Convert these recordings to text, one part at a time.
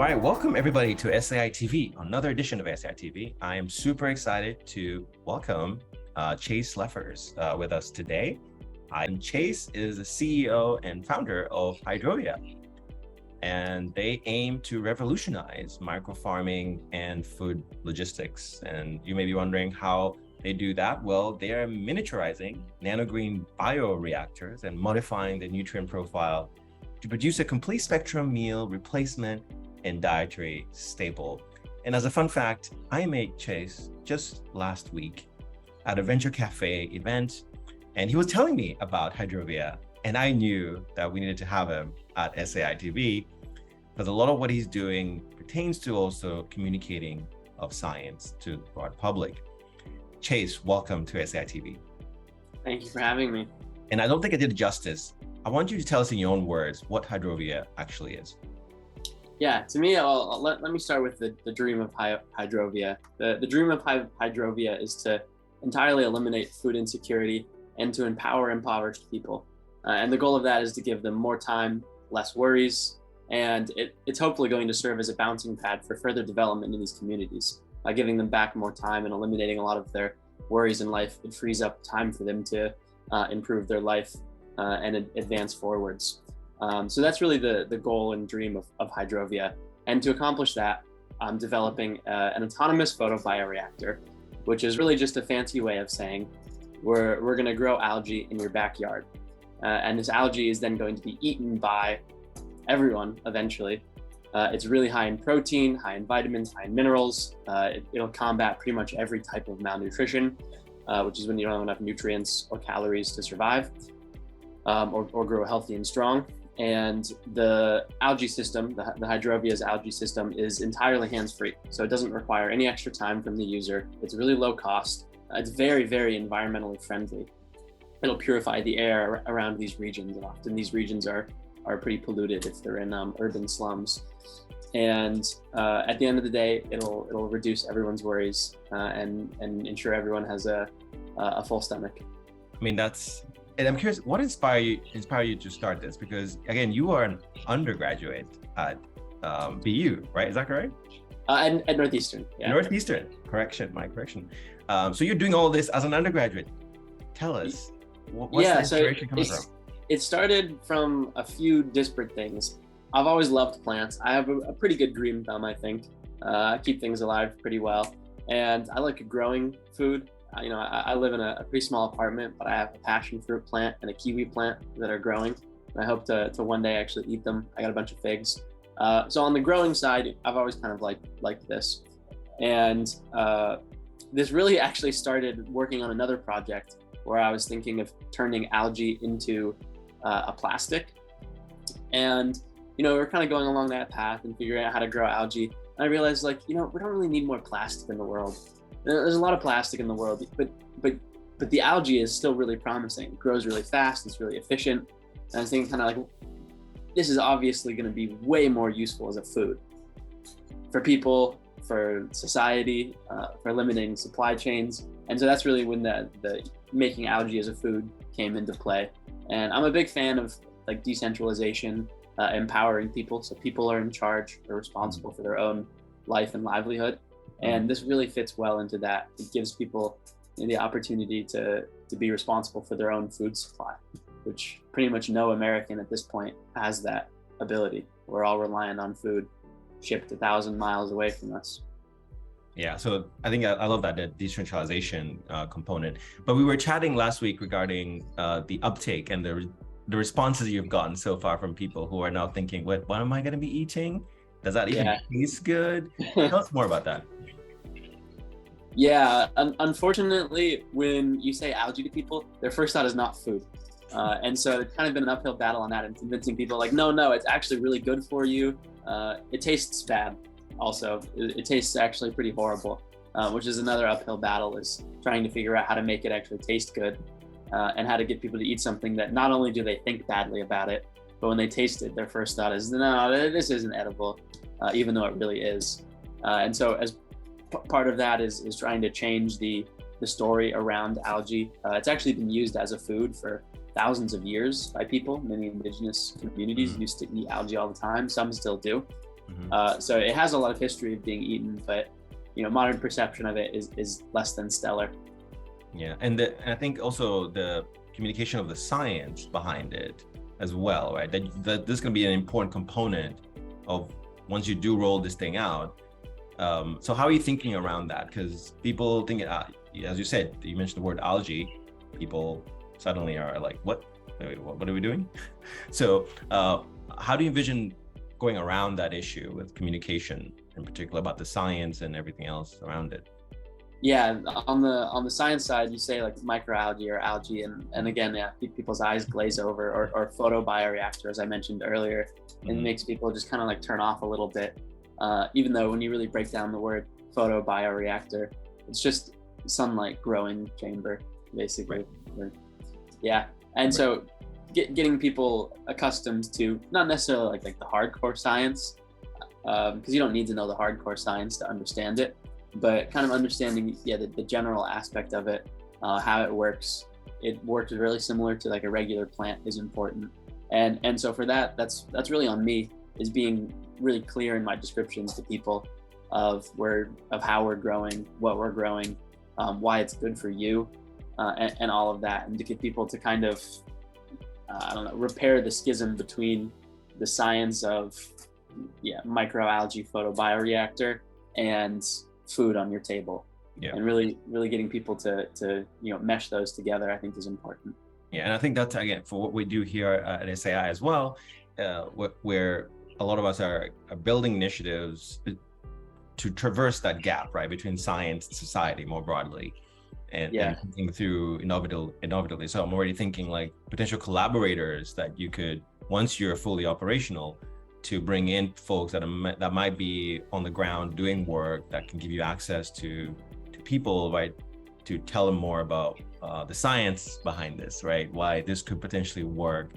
right, welcome everybody to SAi TV, another edition of SAi TV. I am super excited to welcome Chase Leffers with us today. Chase is the CEO and founder of Hydrovia, and they aim to revolutionize microfarming and food logistics. And you may be wondering how they do that. Well, they are miniaturizing nanogreen bioreactors and modifying the nutrient profile to produce a complete spectrum meal replacement and dietary staple. And as a fun fact, I met Chase just last week at a Venture Cafe event, and he was telling me about Hydrovia, and I knew that we needed to have him at SAi TV because a lot of what he's doing pertains to also communicating of science to the broad public. Chase, welcome to SAi TV. Thank you for having me. And I don't think I did it justice. I want you to tell us in your own words what Hydrovia actually is. Yeah, to me, let me start with the dream of Hydrovia. The dream of Hydrovia is to entirely eliminate food insecurity and to empower impoverished people. And the goal of that is to give them more time, less worries, and it's hopefully going to serve as a bouncing pad for further development in these communities. By giving them back more time and eliminating a lot of their worries in life, it frees up time for them to improve their life and advance forwards. So that's really the goal and dream of Hydrovia. And to accomplish that, I'm developing an autonomous photobioreactor, which is really just a fancy way of saying we're going to grow algae in your backyard. And this algae is then going to be eaten by everyone eventually. It's really high in protein, high in vitamins, high in minerals. It'll combat pretty much every type of malnutrition, which is when you don't have enough nutrients or calories to survive or grow healthy and strong. And the algae system, the Hydrovia's algae system, is entirely hands-free. So it doesn't require any extra time from the user. It's really low cost. It's very, very environmentally friendly. It'll purify the air around these regions. And often these regions are pretty polluted if they're in urban slums. And at the end of the day, it'll reduce everyone's worries and ensure everyone has a full stomach. I mean, and I'm curious, what inspired you to start this? Because again, you are an undergraduate at BU, right? Is that correct? At Northeastern. Yeah. Northeastern, my correction. So you're doing all this as an undergraduate. Tell us, what's the inspiration coming from? It started from a few disparate things. I've always loved plants. I have a pretty good green thumb, I think. I keep things alive pretty well. And I like growing food. I live in a pretty small apartment, but I have a passion fruit plant and a kiwi plant that are growing. And I hope to one day actually eat them. I got a bunch of figs. So on the growing side, I've always kind of liked this. And this really actually started working on another project where I was thinking of turning algae into a plastic. And, we're kind of going along that path and figuring out how to grow algae. And I realized we don't really need more plastic in the world. There's a lot of plastic in the world, but the algae is still really promising. It grows really fast. It's really efficient. And I was thinking this is obviously going to be way more useful as a food for people, for society, for limiting supply chains. And so that's really when the making algae as a food came into play. And I'm a big fan of decentralization, empowering people. So people are in charge, they're responsible for their own life and livelihood. And this really fits well into that. It gives people the opportunity to be responsible for their own food supply, which pretty much no American at this point has that ability. We're all reliant on food shipped 1,000 miles away from us. Yeah, so I think I love that, the decentralization component. But we were chatting last week regarding the uptake and the responses you've gotten so far from people who are now thinking, what am I going to be eating? Does that even taste good? Tell us more about that. Yeah, unfortunately, when you say algae to people, their first thought is not food. And so it's kind of been an uphill battle on that and convincing people no, it's actually really good for you. It tastes bad. Also, it tastes actually pretty horrible, which is another uphill battle, is trying to figure out how to make it actually taste good and how to get people to eat something that not only do they think badly about it, but when they taste it, their first thought is, no, this isn't edible, even though it really is. And so as part of that is trying to change the story around algae. It's actually been used as a food for thousands of years by people. Many indigenous communities used to eat algae all the time. Some still do. So it has a lot of history of being eaten, but modern perception of it is less than stellar. Yeah, and I think also the communication of the science behind it as well, right? That this is going to be an important component of once you do roll this thing out. So how are you thinking around that? Because people think, as you said, you mentioned the word algae, people suddenly are like, what are we doing? So how do you envision going around that issue with communication, in particular about the science and everything else around it? Yeah, on the science side, you say like microalgae or algae, and again, yeah, people's eyes glaze over, or photobioreactor, as I mentioned earlier, and it makes people just kind of like turn off a little bit. Even though when you really break down the word photobioreactor, it's just sunlight growing chamber, basically. Right. Yeah, and so getting people accustomed to not necessarily like the hardcore science, because you don't need to know the hardcore science to understand it, but kind of understanding the general aspect of it, how it works. It works really similar to like a regular plant is important, and so for that, that's really on me, is being really clear in my descriptions to people of how we're growing, what we're growing, why it's good for you, and all of that, and to get people to kind of repair the schism between the science of microalgae photobioreactor and food on your table. And really getting people to mesh those together, I think, is important. And I think that's, again, for what we do here at SAi as well, where a lot of us are building initiatives to traverse that gap, right, between science and society more broadly, and thinking through innovatively. So I'm already thinking like potential collaborators that you could, once you're fully operational, to bring in folks that might be on the ground doing work that can give you access to people, right, to tell them more about the science behind this, right, why this could potentially work.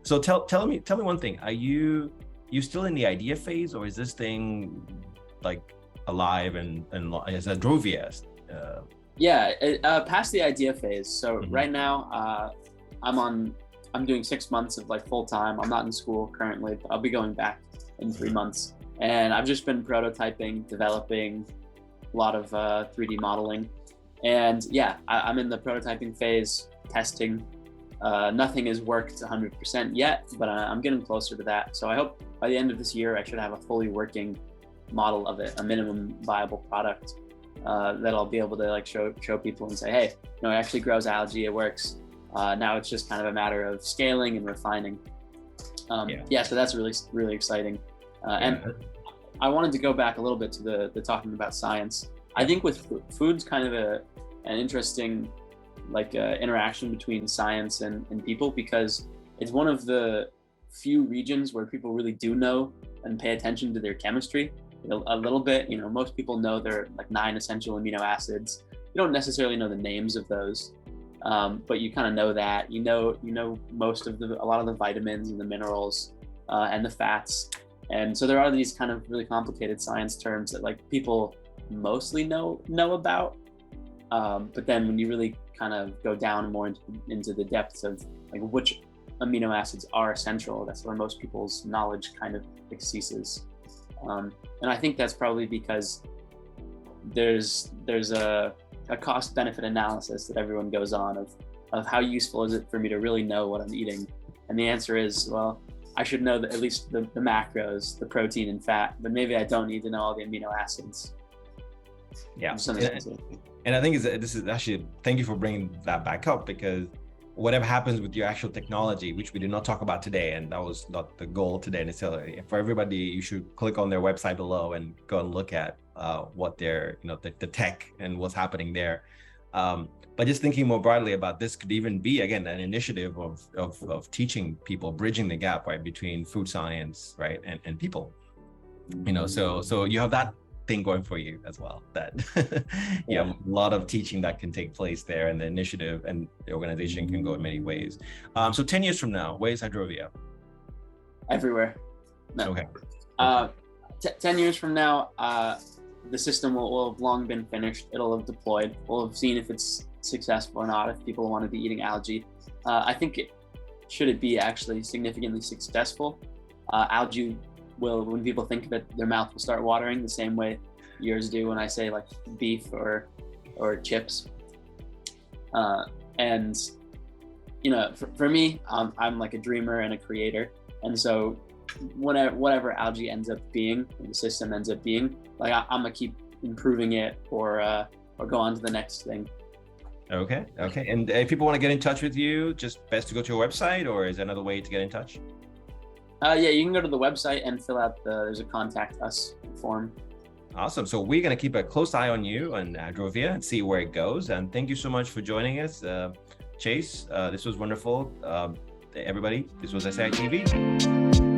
So tell me one thing. Are you still in the idea phase, or is this thing like alive and is Hydrovia? Past the idea phase. So right now, I'm doing 6 months of like full time. I'm not in school currently, but I'll be going back in 3 months. And I've just been prototyping, developing a lot of 3D modeling. And I'm in the prototyping phase, testing. Nothing has worked 100% yet, but I'm getting closer to that. So I hope by the end of this year, I should have a fully working model of it, a minimum viable product that I'll be able to like show people and say, hey, it actually grows algae, it works. Now it's just kind of a matter of scaling and refining. So that's really, really exciting. And I wanted to go back a little bit to the talking about science. I think with food's kind of an interesting interaction between science and people, because it's one of the few regions where people really do know and pay attention to their chemistry a little bit. Most people know there are like 9 essential amino acids. You don't necessarily know the names of those, but you kind of know that. You know most of a lot of the vitamins and the minerals and the fats. And so there are these kind of really complicated science terms that like people mostly know about. But then when you really kind of go down more into the depths of like which amino acids are essential, that's where most people's knowledge kind of ceases. And I think that's probably because there's a cost benefit analysis that everyone goes on of how useful is it for me to really know what I'm eating. And the answer is, well, I should know at least the macros, the protein and fat, but maybe I don't need to know all the amino acids. And I think this is actually, thank you for bringing that back up, because whatever happens with your actual technology, which we did not talk about today, and that was not the goal today necessarily, for everybody, you should click on their website below and go and look at what their, the tech and what's happening there. But just thinking more broadly about this could even be, again, an initiative of teaching people, bridging the gap, right, between food science, right, and people. So you have that thing going for you as well, that you have a lot of teaching that can take place there, and the initiative and the organization can go in many ways. So 10 years from now, where's Hydrovia? Everywhere. No. Okay. 10 years from now, the system will have long been finished. It'll have deployed. We'll have seen if it's successful or not, if people want to be eating algae. I think should it be actually significantly successful, algae will, when people think of it, their mouth will start watering the same way yours do when I say like beef or chips. And you know, for me, I'm like a dreamer and a creator, and so whatever algae ends up being, the system ends up being, like I'm gonna keep improving it or go on to the next thing. Okay. And if people want to get in touch with you, just best to go to your website, or is there another way to get in touch? Yeah, you can go to the website and fill out there's a contact us form. Awesome. So we're going to keep a close eye on you and Hydrovia and see where it goes. And thank you so much for joining us, Chase. This was wonderful. Everybody, this was SAi TV.